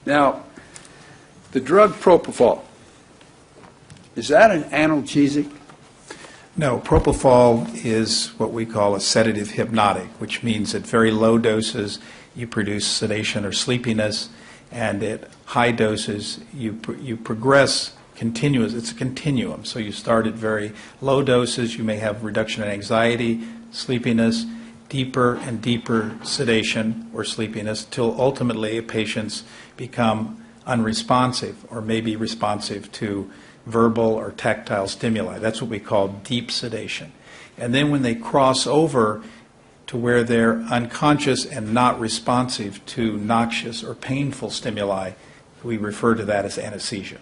Now, the drug propofol, is that an analgesic? No, propofol is what we call a sedative hypnotic, which means at very low doses you produce sedation or sleepiness, and at high doses you progress continuous. It's a continuum. So you start at very low doses, you may have reduction in anxiety, sleepiness, deeper and deeper sedation or sleepiness, till ultimately patients become unresponsive or maybe responsive to verbal or tactile stimuli. That's what we call deep sedation. And then when they cross over to where they're unconscious and not responsive to noxious or painful stimuli, we refer to that as anesthesia.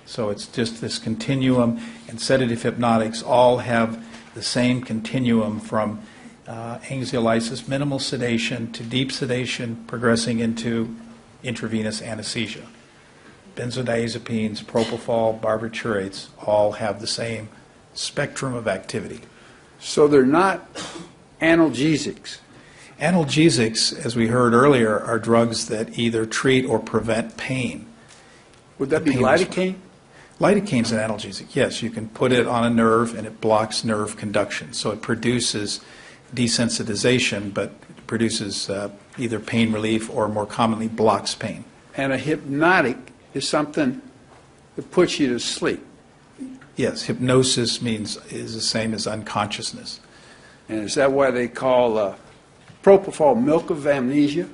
So it's just this continuum, and sedative hypnotics all have the same continuum from anxiolysis, minimal sedation, to deep sedation, progressing into intravenous anesthesia. Benzodiazepines, propofol, barbiturates all have the same spectrum of activity. So they're not analgesics? Analgesics, as we heard earlier, are drugs that either treat or prevent pain. Would that be lidocaine? Lidocaine is an analgesic, yes. You can put it on a nerve and it blocks nerve conduction. So it produces desensitization, but it produces either pain relief or more commonly blocks pain. And a hypnotic is something that puts you to sleep. Yes, hypnosis is the same as unconsciousness. And is that why they call propofol milk of amnesia?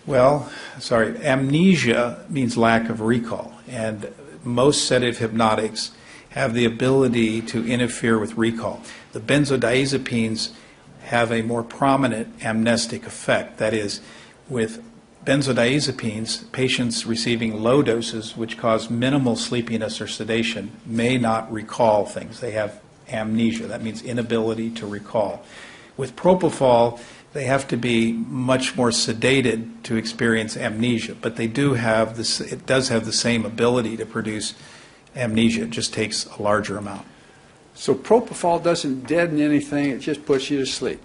Well, sorry, amnesia means lack of recall, and most sedative hypnotics have the ability to interfere with recall. The benzodiazepines have a more prominent amnestic effect. That is, with benzodiazepines, patients receiving low doses, which cause minimal sleepiness or sedation, may not recall things. They have amnesia. That means inability to recall. With propofol, they have to be much more sedated to experience amnesia, but they do have this. It does have the same ability to produce amnesia. It just takes a larger amount. So propofol doesn't deaden anything, it just puts you to sleep.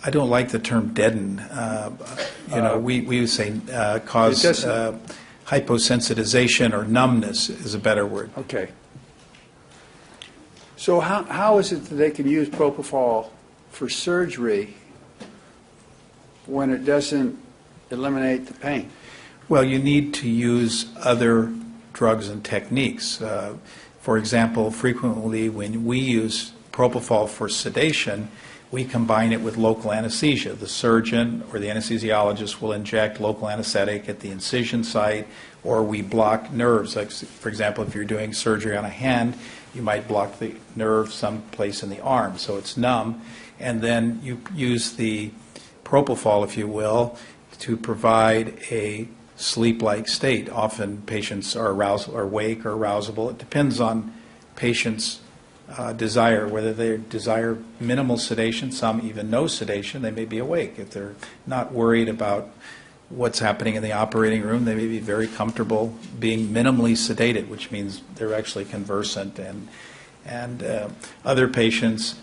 I don't like the term deaden. We would say cause hyposensitization or numbness is a better word. Okay. So how is it that they can use propofol for surgery when it doesn't eliminate the pain? Well, you need to use other drugs and techniques. For example, frequently when we use propofol for sedation, we combine it with local anesthesia. The surgeon or the anesthesiologist will inject local anesthetic at the incision site, or we block nerves. Like, for example, if you're doing surgery on a hand, you might block the nerve someplace in the arm, so it's numb, and then you use the propofol, if you will, to provide a sleep-like state. Often patients are aroused or awake or arousable. It depends on patients' desire, whether they desire minimal sedation, some even no sedation. They may be awake. If they're not worried about what's happening in the operating room, they may be very comfortable being minimally sedated, which means they're actually conversant. And other patients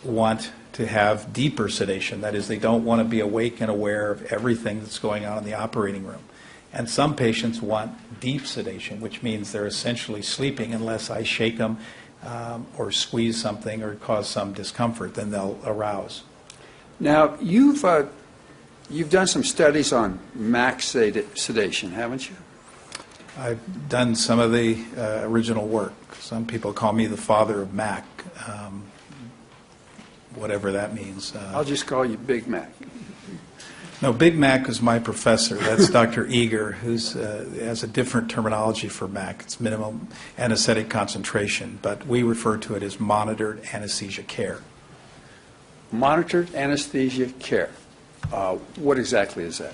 want to have deeper sedation. That is, they don't want to be awake and aware of everything that's going on in the operating room. And some patients want deep sedation, which means they're essentially sleeping unless I shake them or squeeze something or cause some discomfort, then they'll arouse. Now, you've done some studies on max sedation, haven't you? I've done some of the original work. Some people call me the father of Mac, whatever that means. I'll just call you Big Mac. No, Big Mac is my professor. That's Dr. Eager, who has a different terminology for MAC. It's minimum anesthetic concentration, but we refer to it as monitored anesthesia care. Monitored anesthesia care. What exactly is that?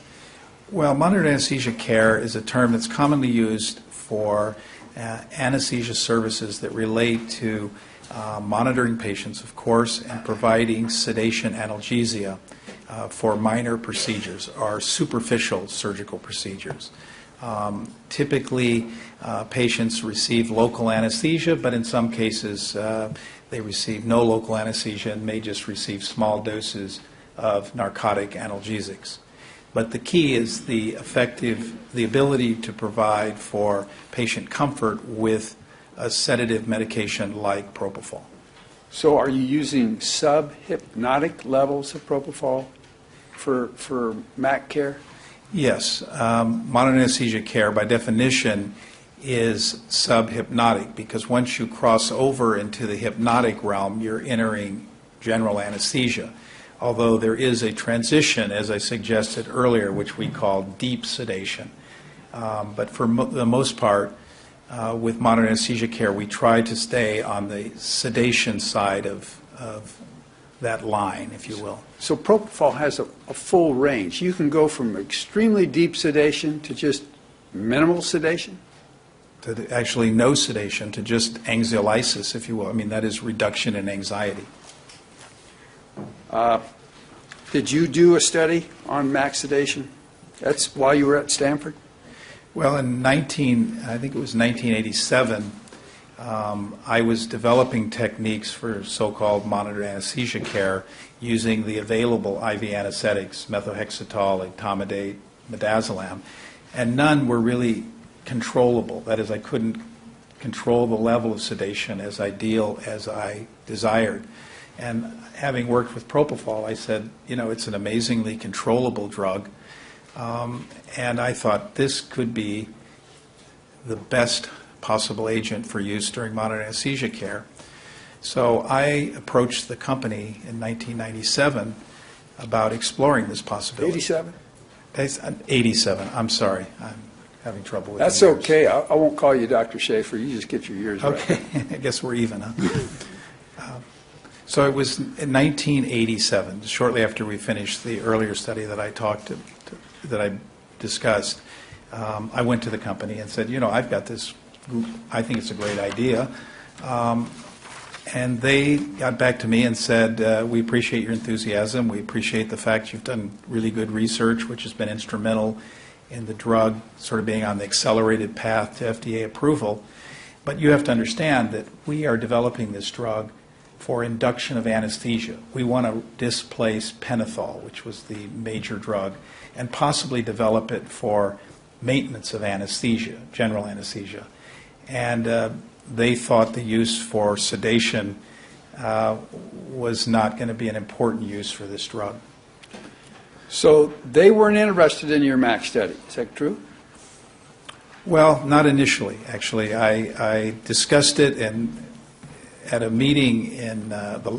Well, monitored anesthesia care is a term that's commonly used for anesthesia services that relate to monitoring patients, of course, and providing sedation analgesia for minor procedures or superficial surgical procedures. Typically, patients receive local anesthesia, but in some cases they receive no local anesthesia and may just receive small doses of narcotic analgesics. But the key is the ability to provide for patient comfort with a sedative medication like propofol. So are you using sub-hypnotic levels of propofol for MAC care? Yes. Modern anesthesia care, by definition, is sub-hypnotic because once you cross over into the hypnotic realm, you're entering general anesthesia. Although there is a transition, as I suggested earlier, which we call deep sedation. But for the most part, with modern anesthesia care, we try to stay on the sedation side of that line, if you will. So propofol has a full range. You can go from extremely deep sedation to just minimal sedation? To actually no sedation, to just anxiolysis, if you will. I mean, that is reduction in anxiety. Did you do a study on MAC sedation? That's while you were at Stanford? Well, in I think it was 1987, I was developing techniques for so-called monitored anesthesia care using the available IV anesthetics, methotrexate, etomidate, midazolam, and none were really controllable. That is, I couldn't control the level of sedation as ideal as I desired. And having worked with propofol, I said, you know, it's an amazingly controllable drug. And I thought this could be the best possible agent for use during modern anesthesia care. So I approached the company in 1997 about exploring this possibility. 87? 87, I'm sorry. I'm having trouble with That's the years. okay. I won't call you Dr. Schaefer. You just get your years right. Okay, I guess we're even, huh? So it was in 1987, shortly after we finished the earlier study that I discussed. I went to the company and said, you know, I've got this group. I think it's a great idea. And they got back to me and said, we appreciate your enthusiasm. We appreciate the fact you've done really good research, which has been instrumental in the drug sort of being on the accelerated path to FDA approval. But you have to understand that we are developing this drug for induction of anesthesia. We want to displace pentothal, which was the major drug, and possibly develop it for maintenance of anesthesia, general anesthesia. And they thought the use for sedation was not going to be an important use for this drug. So they weren't interested in your MAC study. Is that true? Well, not initially, actually. I discussed it and at a meeting in the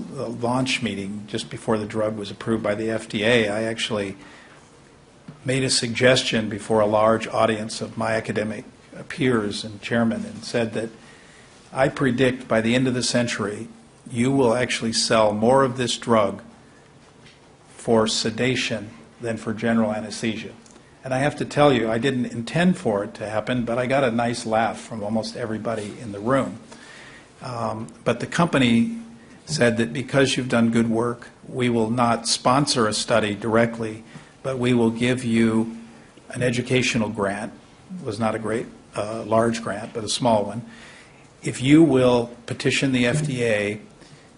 launch meeting just before the drug was approved by the FDA, I actually made a suggestion before a large audience of my academic peers and chairmen and said that I predict by the end of the century you will actually sell more of this drug for sedation than for general anesthesia. And I have to tell you, I didn't intend for it to happen, but I got a nice laugh from almost everybody in the room. But the company said that because you've done good work, we will not sponsor a study directly, but we will give you an educational grant. It was not a great large grant, but a small one. If you will petition the FDA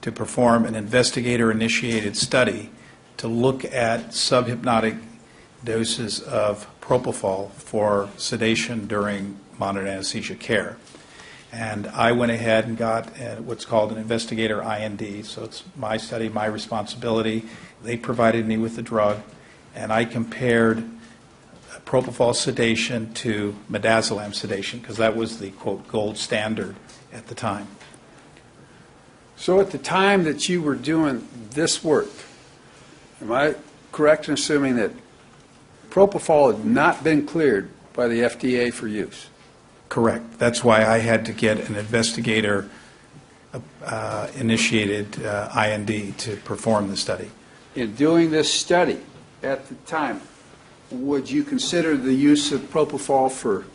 to perform an investigator-initiated study to look at subhypnotic doses of propofol for sedation during modern anesthesia care. And I went ahead and got what's called an investigator IND, so it's my study, my responsibility. They provided me with the drug, and I compared propofol sedation to midazolam sedation, because that was the, quote, gold standard at the time. So at the time that you were doing this work, am I correct in assuming that propofol had not been cleared by the FDA for use? Correct. That's why I had to get an investigator initiated IND to perform the study. In doing this study at the time, would you consider the use of propofol for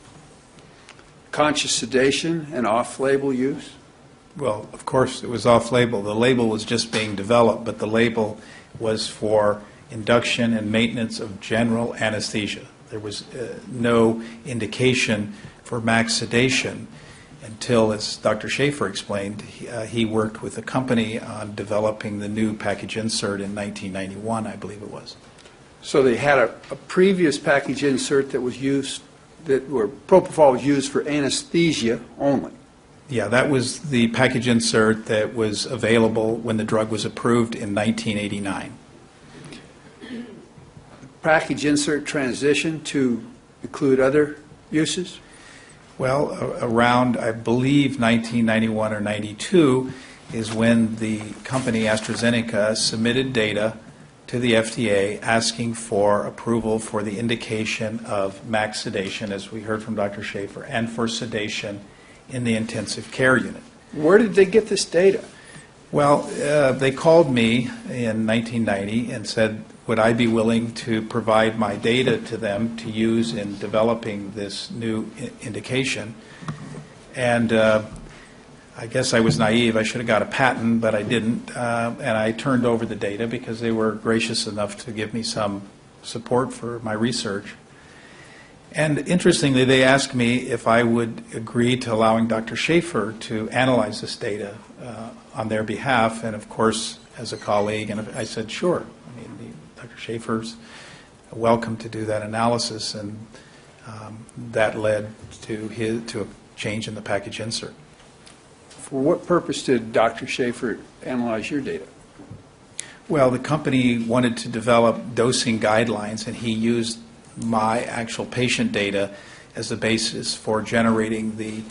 conscious sedation and off-label use? Well, of course, it was off-label. The label was just being developed, but the label was for induction and maintenance of general anesthesia. There was no indication for max sedation until, as Dr. Schaefer explained, he worked with a company on developing the new package insert in 1991, I believe it was. So they had a previous package insert that was used, where propofol was used for anesthesia only. Yeah, that was the package insert that was available when the drug was approved in 1989. Package insert transition to include other uses? Well, around, I believe, 1991 or 92 is when the company AstraZeneca submitted data to the FDA asking for approval for the indication of max sedation, as we heard from Dr. Schaefer, and for sedation in the intensive care unit. Where did they get this data? Well, they called me in 1990 and said, would I be willing to provide my data to them to use in developing this new indication? And I guess I was naive. I should have got a patent, but I didn't. And I turned over the data because they were gracious enough to give me some support for my research. And interestingly, they asked me if I would agree to allowing Dr. Schaefer to analyze this data on their behalf, and of course, as a colleague, and I said, sure. I mean, Dr. Schaefer's welcome to do that analysis, and that led to a change in the package insert. For what purpose did Dr. Schaefer analyze your data? Well, the company wanted to develop dosing guidelines, and he used my actual patient data as the basis for generating the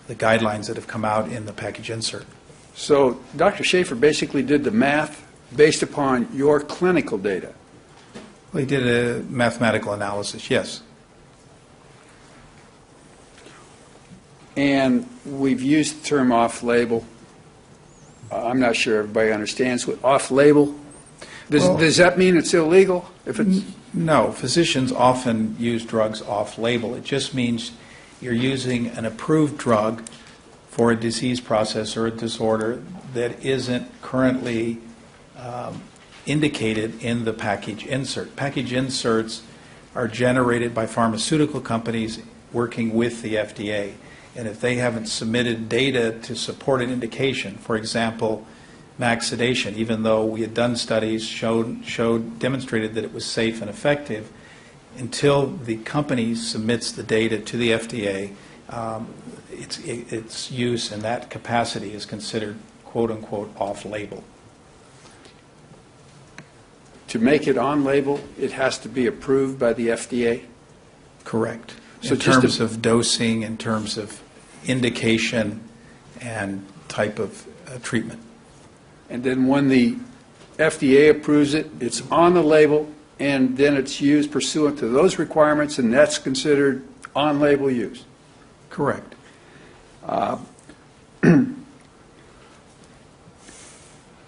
guidelines that have come out in the package insert. So Dr. Schaefer basically did the math based upon your clinical data. Well, he did a mathematical analysis, yes. And we've used the term off-label. I'm not sure everybody understands what off-label. Does that mean it's illegal? If it's No, physicians often use drugs off-label. It just means you're using an approved drug for a disease process or a disorder that isn't currently indicated in the package insert. Package inserts are generated by pharmaceutical companies working with the FDA. And if they haven't submitted data to support an indication, for example, max sedation, even though we had done studies demonstrated that it was safe and effective, until the company submits the data to the FDA, its use in that capacity is considered quote-unquote off-label. To make it on-label, it has to be approved by the FDA? Correct. So in terms of dosing, in terms of indication and type of treatment. And then when the FDA approves it, it's on the label, and then it's used pursuant to those requirements, and that's considered on-label use? Correct.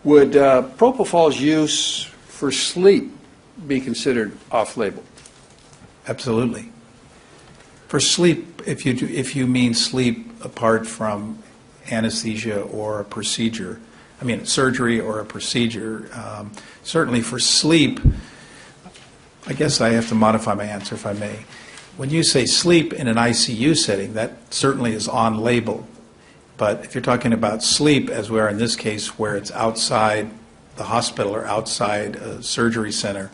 Would propofol's use for sleep be considered off-label? Absolutely. For sleep, if you mean sleep apart from anesthesia or a procedure, I mean surgery or a procedure, certainly for sleep, I guess I have to modify my answer if I may. When you say sleep in an ICU setting, that certainly is on label. But if you're talking about sleep, as we are in this case, where it's outside the hospital or outside a surgery center,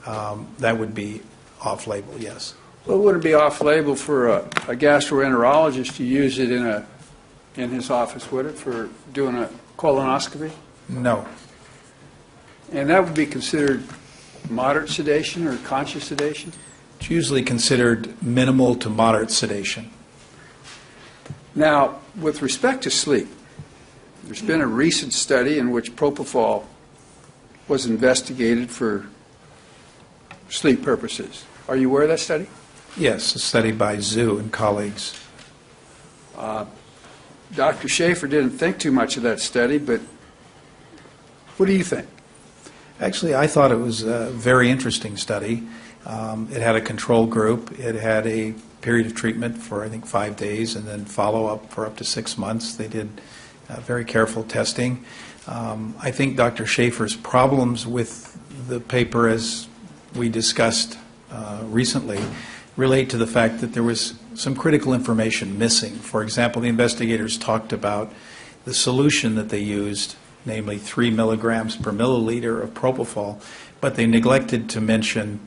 that would be off-label, yes. Well, would it be off-label for a gastroenterologist to use it in his office, would it, for doing a colonoscopy? No. And that would be considered moderate sedation or conscious sedation? It's usually considered minimal to moderate sedation. Now, with respect to sleep, there's been a recent study in which propofol was investigated for sleep purposes. Are you aware of that study? Yes, a study by Zhu and colleagues. Dr. Schaefer didn't think too much of that study, but what do you think? Actually, I thought it was a very interesting study. It had a control group. It had a period of treatment for, I think, 5 days, and then follow-up for up to 6 months. They did very careful testing. I think Dr. Schaefer's problems with the paper, as we discussed recently, relate to the fact that there was some critical information missing. For example, the investigators talked about the solution that they used, namely 3 milligrams per milliliter of propofol, but they neglected to mention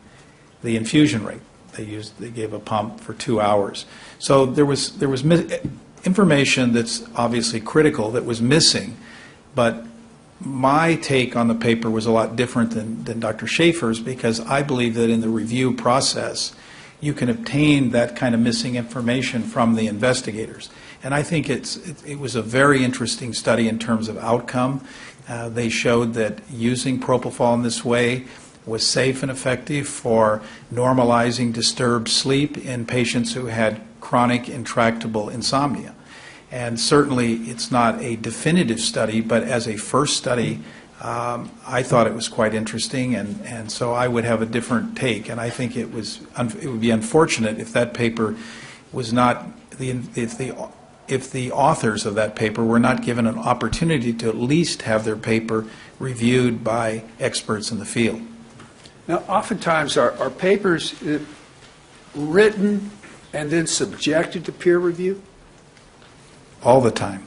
the infusion rate. They gave a pump for 2 hours. So there was information that's obviously critical that was missing, but my take on the paper was a lot different than Dr. Schaefer's, because I believe that in the review process you can obtain that kind of missing information from the investigators. And I think it was a very interesting study in terms of outcome. They showed that using propofol in this way was safe and effective for normalizing disturbed sleep in patients who had chronic intractable insomnia. And certainly it's not a definitive study, but as a first study, I thought it was quite interesting, and so I would have a different take. And I think it would be unfortunate if that paper was not, if the authors of that paper were not given an opportunity to at least have their paper reviewed by experts in the field. Now, oftentimes are papers written and then subjected to peer review? All the time.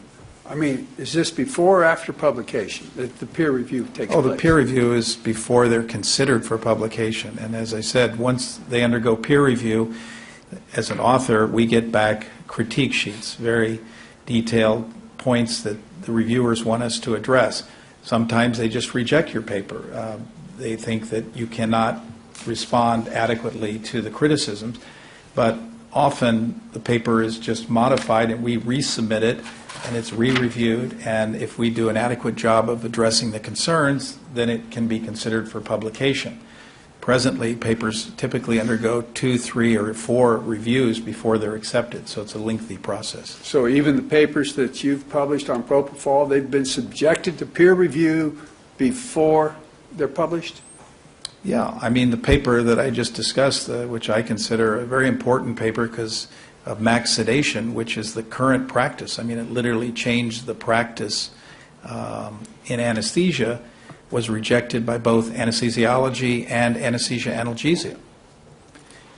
I mean, is this before or after publication that the peer review takes place? Oh, the peer review is before they're considered for publication. And as I said, once they undergo peer review, as an author, we get back critique sheets, very detailed points that the reviewers want us to address. Sometimes they just reject your paper. They think that you cannot respond adequately to the criticisms, but often the paper is just modified and we resubmit it and it's re-reviewed, and if we do an adequate job of addressing the concerns, then it can be considered for publication. Presently, papers typically undergo 2, 3, or 4 reviews before they're accepted, so it's a lengthy process. So even the papers that you've published on propofol, they've been subjected to peer review before they're published? Yeah, I mean, the paper that I just discussed, which I consider a very important paper because of max sedation, which is the current practice. I mean, it literally changed the practice in anesthesia, was rejected by both anesthesiology and anesthesia analgesia.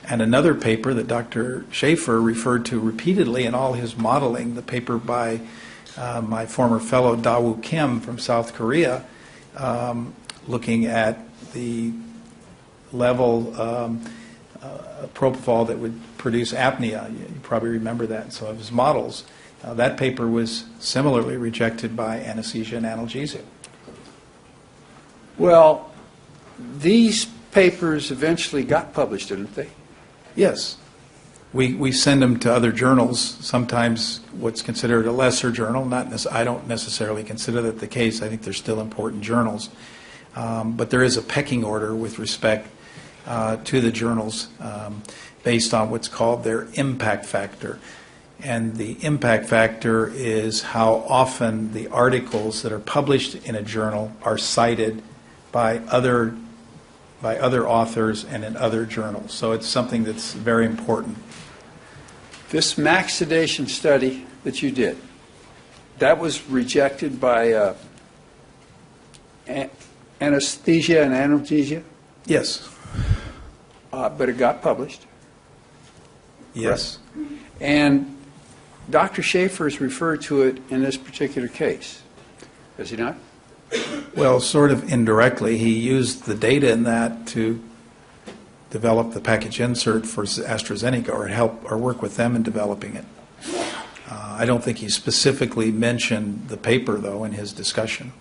And another paper that Dr. Schaefer referred to repeatedly in all his modeling, the paper by my former fellow Da-Woo Kim from South Korea, looking at the level of propofol that would produce apnea. You probably remember that in some of his models. That paper was similarly rejected by anesthesia and analgesia. Well, these papers eventually got published, didn't they? Yes. We send them to other journals, sometimes what's considered a lesser journal. I don't necessarily consider that the case. I think they're still important journals. But there is a pecking order with respect to the journals based on what's called their impact factor. And the impact factor is how often the articles that are published in a journal are cited by other authors and in other journals. So it's something that's very important. This max sedation study that you did, that was rejected by anesthesia and analgesia? Yes. But it got published? Yes. Right. And Dr. Schaefer has referred to it in this particular case, has he not? Well, sort of indirectly. He used the data in that to develop the package insert for AstraZeneca or help or work with them in developing it. I don't think he specifically mentioned the paper, though, in his discussion.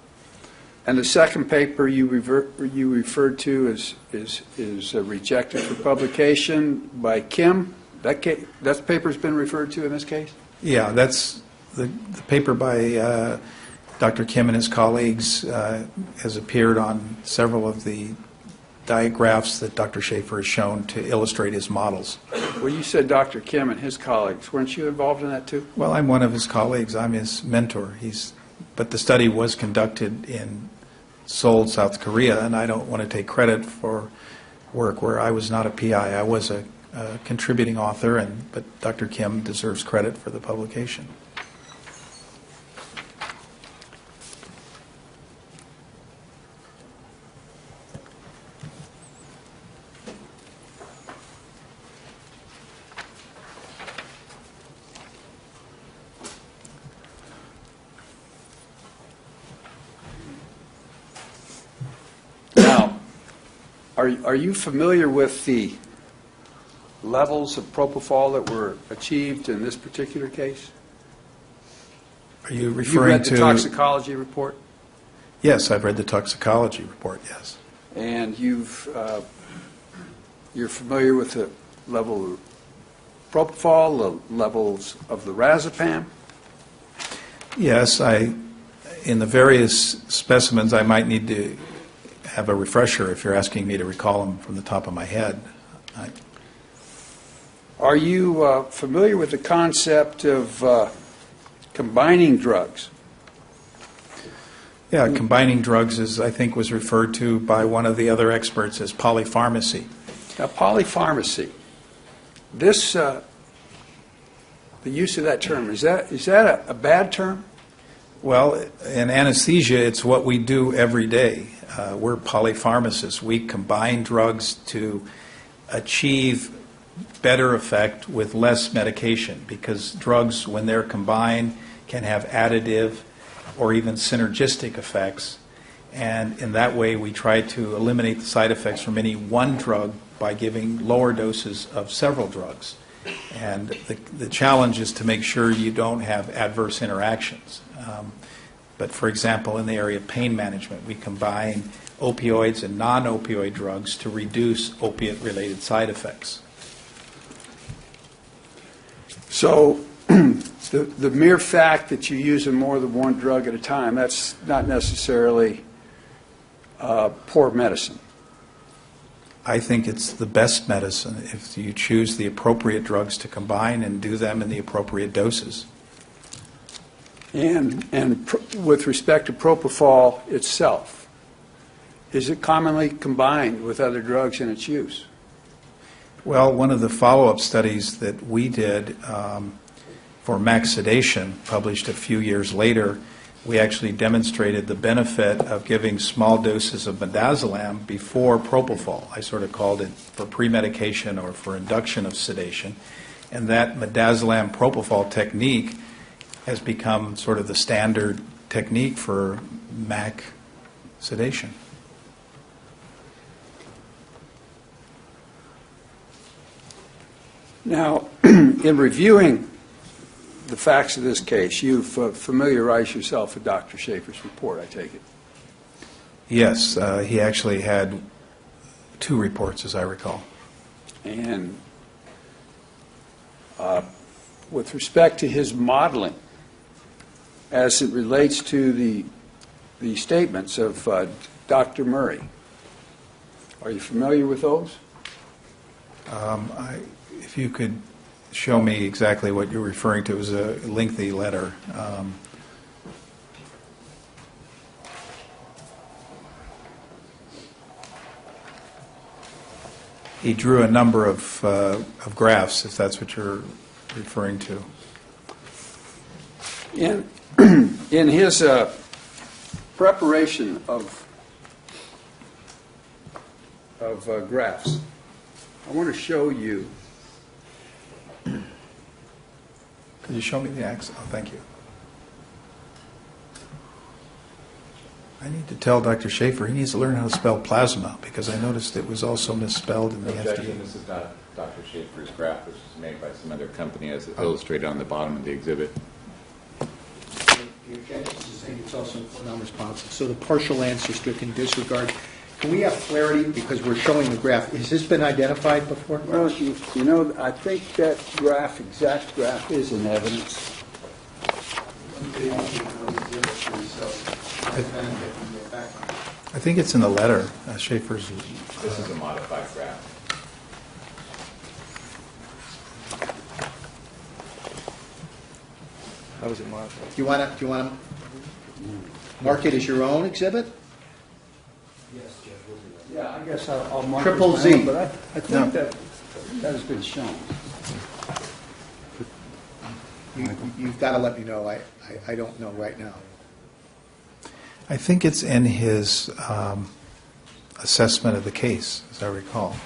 And the second paper you referred to is rejected for publication by Kim. That paper's been referred to in this case? Yeah, that's the paper by Dr. Kim and his colleagues has appeared on several of the diagraphs that Dr. Schaefer has shown to illustrate his models. Well, you said Dr. Kim and his colleagues. Weren't you involved in that too? Well, I'm one of his colleagues. I'm his mentor. But the study was conducted in Seoul, South Korea, and I don't want to take credit for work where I was not a PI. I was a contributing author, but Dr. Kim deserves credit for the publication. Are you familiar with the levels of propofol that were achieved in this particular case? Are you You referring read to? the toxicology report? Yes, I've read the toxicology report, yes. And you're familiar with the level of propofol, the levels of the razepam? Yes, in the various specimens, I might need to have a refresher if you're asking me to recall them from the top of my head. Are you familiar with the concept of combining drugs? Yeah, combining drugs I think was referred to by one of the other experts as polypharmacy. Now, polypharmacy, the use of that term, is that a bad term? Well, in anesthesia, it's what we do every day. We're polypharmacists. We combine drugs to achieve better effect with less medication, because drugs, when they're combined, can have additive or even synergistic effects. And in that way, we try to eliminate the side effects from any one drug by giving lower doses of several drugs. And the challenge is to make sure you don't have adverse interactions. But for example, in the area of pain management, we combine opioids and non-opioid drugs to reduce opiate-related side effects. So the mere fact that you're using more than one drug at a time, that's not necessarily poor medicine. I think it's the best medicine if you choose the appropriate drugs to combine and do them in the appropriate doses. And with respect to propofol itself, is it commonly combined with other drugs in its use? Well, one of the follow-up studies that we did for max sedation, published a few years later, we actually demonstrated the benefit of giving small doses of midazolam before propofol. I sort of called it for pre-medication or for induction of sedation. And that midazolam propofol technique has become sort of the standard technique for MAC sedation. Now, in reviewing the facts of this case, you've familiarized yourself with Dr. Schaefer's report, I take it. Yes, he actually had 2 reports, as I recall. And with respect to his modeling, as it relates to the statements of Dr. Murray, are you familiar with those? If you could show me exactly what you're referring to, it was a lengthy letter. He drew a number of graphs, if that's what you're referring to. In his preparation of graphs, I want to show you. Could you show me the axis? Oh, thank you. I need to tell Dr. Schaefer he needs to learn how to spell plasma, because I noticed it was also misspelled in the Objection, FDA. this is not Dr. Schaefer's graph, which was made by some other company, as illustrated on the bottom of the exhibit. The objection is saying it's also non-responsive. So the partial answer stricken disregard. Can we have clarity, because we're showing the graph? Has this been identified before? Well, you know, I think that exact graph is in evidence. I think it's in the letter, Schaefer's. This is a modified graph. How was it modified? Do you want to mark it as your own exhibit? Yeah, I guess I'll mark Triple it Z. down, but I think that has been shown. You've got to let me know. I don't know right now. I think it's in his assessment of the case, as I recall.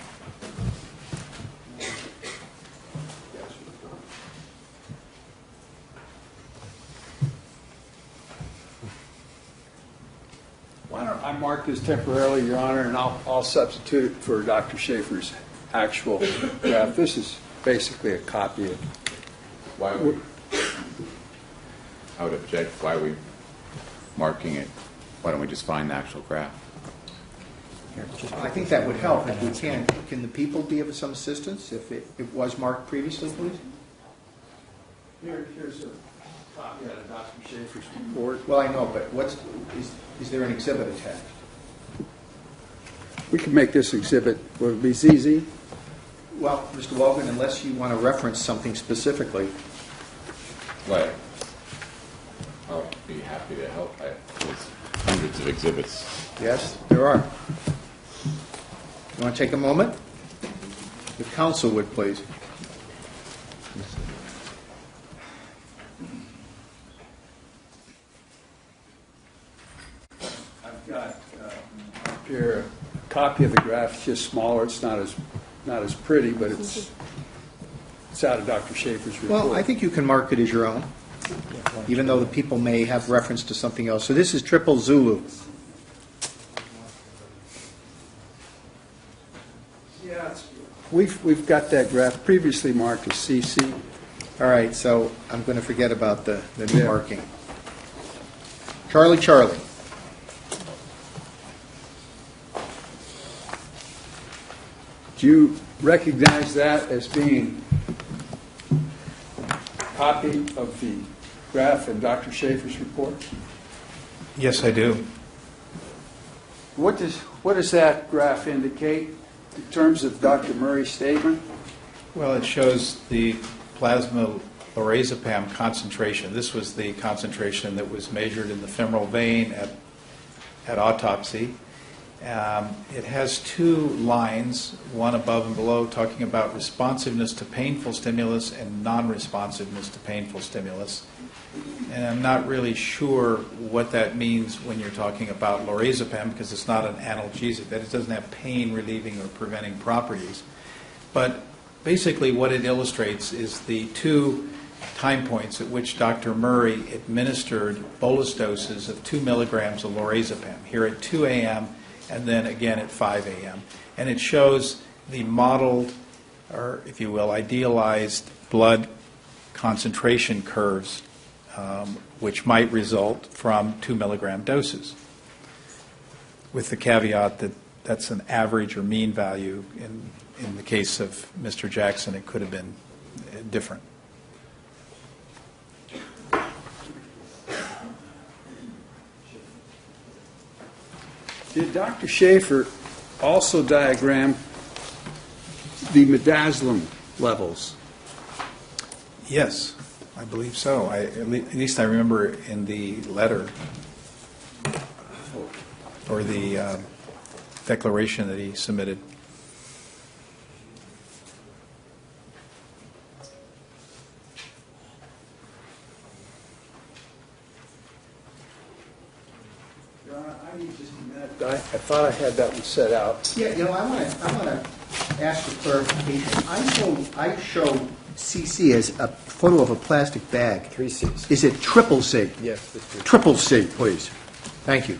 I marked this temporarily, Your Honor, and I'll substitute it for Dr. Schaefer's actual graph. This is basically a copy of. Why would, I would object. Why are we marking it? Why don't we just find the actual graph? I think that would help if we can. Can the people be of some assistance if it was marked previously, please? Here's a copy of Dr. Schaefer's report. Well, I know, but is there an exhibit attached? We can make this exhibit, would it be ZZ? Well, Mr. Wogan, unless you want to reference something specifically. Right. I'll be happy to help. There's hundreds of exhibits. Yes, there are. You want to take a moment? The council would, please. I've got up here a copy of the graph. It's just smaller. It's not as pretty, but it's out of Dr. Schaefer's report. Well, I think you can mark it as your own, even though the people may have reference to something else. So this is Triple Zulu. Yeah, we've got that graph previously marked as CC. All right, so I'm going to forget about the new marking. Charlie, Charlie. Do you recognize that as being a copy of the graph in Dr. Schaefer's report? Yes, I do. What does that graph indicate in terms of Dr. Murray's statement? Well, it shows the plasma lorazepam concentration. This was the concentration that was measured in the femoral vein at autopsy. It has two lines, one above and below, talking about responsiveness to painful stimulus and non-responsiveness to painful stimulus. And I'm not really sure what that means when you're talking about lorazepam, because it's not an analgesic, that it doesn't have pain relieving or preventing properties. But basically what it illustrates is the two time points at which Dr. Murray administered bolus doses of 2 milligrams of lorazepam, here at 2 a.m. and then again at 5 a.m. And it shows the modeled, or if you will, idealized blood concentration curves, which might result from 2 milligram doses, with the caveat that that's an average or mean value. In the case of Mr. Jackson, it could have been different. Did Dr. Schaefer also diagram the midazolam levels? Yes, I believe so. At least I remember in the letter or the declaration that he submitted. I need just a minute. I thought I had that one set out. Yeah, I want to ask for clarification. I show CC as a photo of a plastic bag. 3 Cs. Is it triple C? Yes, the 3. Triple C, please. Thank you.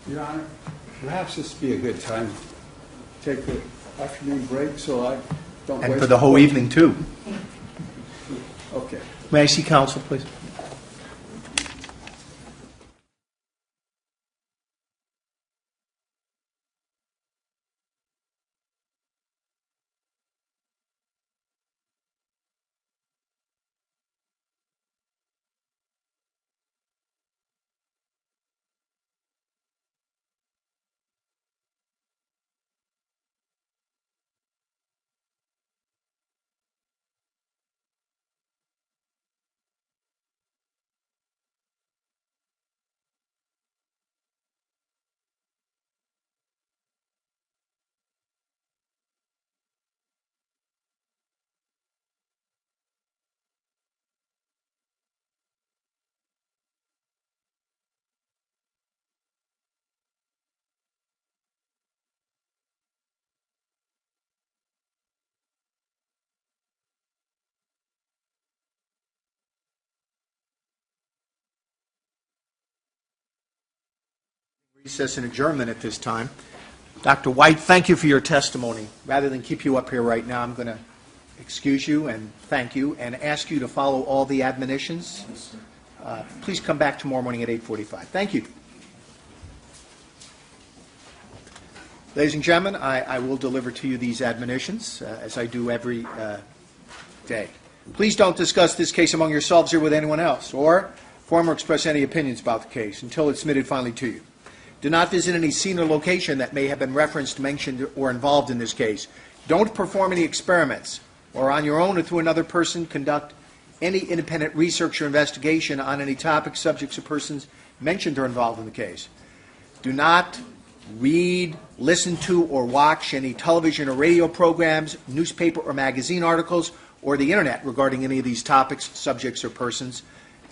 Your Honor, perhaps this would be a good time to take the afternoon break so I don't And waste for the whole evening, too. Okay. May I see counsel, please? Recess and adjournment at this time. Dr. White, thank you for your testimony. Rather than keep you up here right now, I'm going to excuse you and thank you and ask you to follow all the admonitions. Please come back tomorrow morning at 8:45. Thank you. Ladies and gentlemen, I will deliver to you these admonitions, as I do every day. Please don't discuss this case among yourselves or with anyone else, or form or express any opinions about the case until it's submitted finally to you. Do not visit any scene or location that may have been referenced, mentioned, or involved in this case. Don't perform any experiments, or on your own or through another person, conduct any independent research or investigation on any topics, subjects, or persons mentioned or involved in the case. Do not read, listen to, or watch any television or radio programs, newspaper or magazine articles, or the Internet regarding any of these topics, subjects, or persons.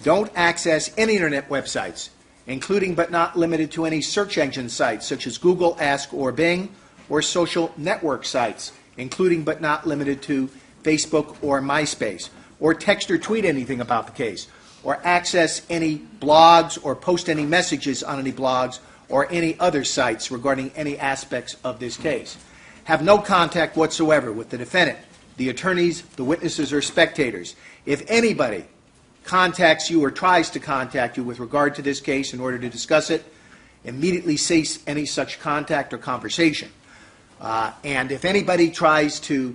Don't access any Internet websites, including but not limited to any search engine sites such as Google, Ask, or Bing, or social network sites, including but not limited to Facebook or MySpace, or text or tweet anything about the case, or access any blogs or post any messages on any blogs or any other sites regarding any aspects of this case. Have no contact whatsoever with the defendant, the attorneys, the witnesses, or spectators. If anybody contacts you or tries to contact you with regard to this case in order to discuss it, immediately cease any such contact or conversation. And if anybody tries to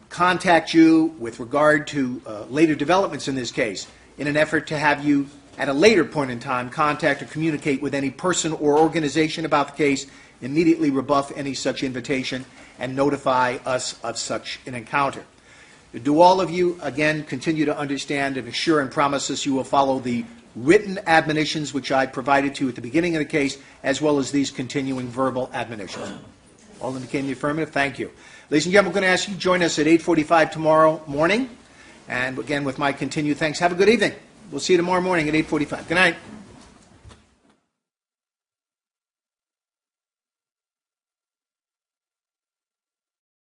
contact you with regard to later developments in this case, in an effort to have you at a later point in time contact or communicate with any person or organization about the case, immediately rebuff any such invitation and notify us of such an encounter. Do all of you, again, continue to understand and assure and promise us you will follow the written admonitions which I provided to you at the beginning of the case, as well as these continuing verbal admonitions? All indicate in the affirmative. Thank you. Ladies and gentlemen, I'm going to ask you to join us at 8:45 tomorrow morning. And again, with my continued thanks, have a good evening. We'll see you tomorrow morning at 8:45. Good night.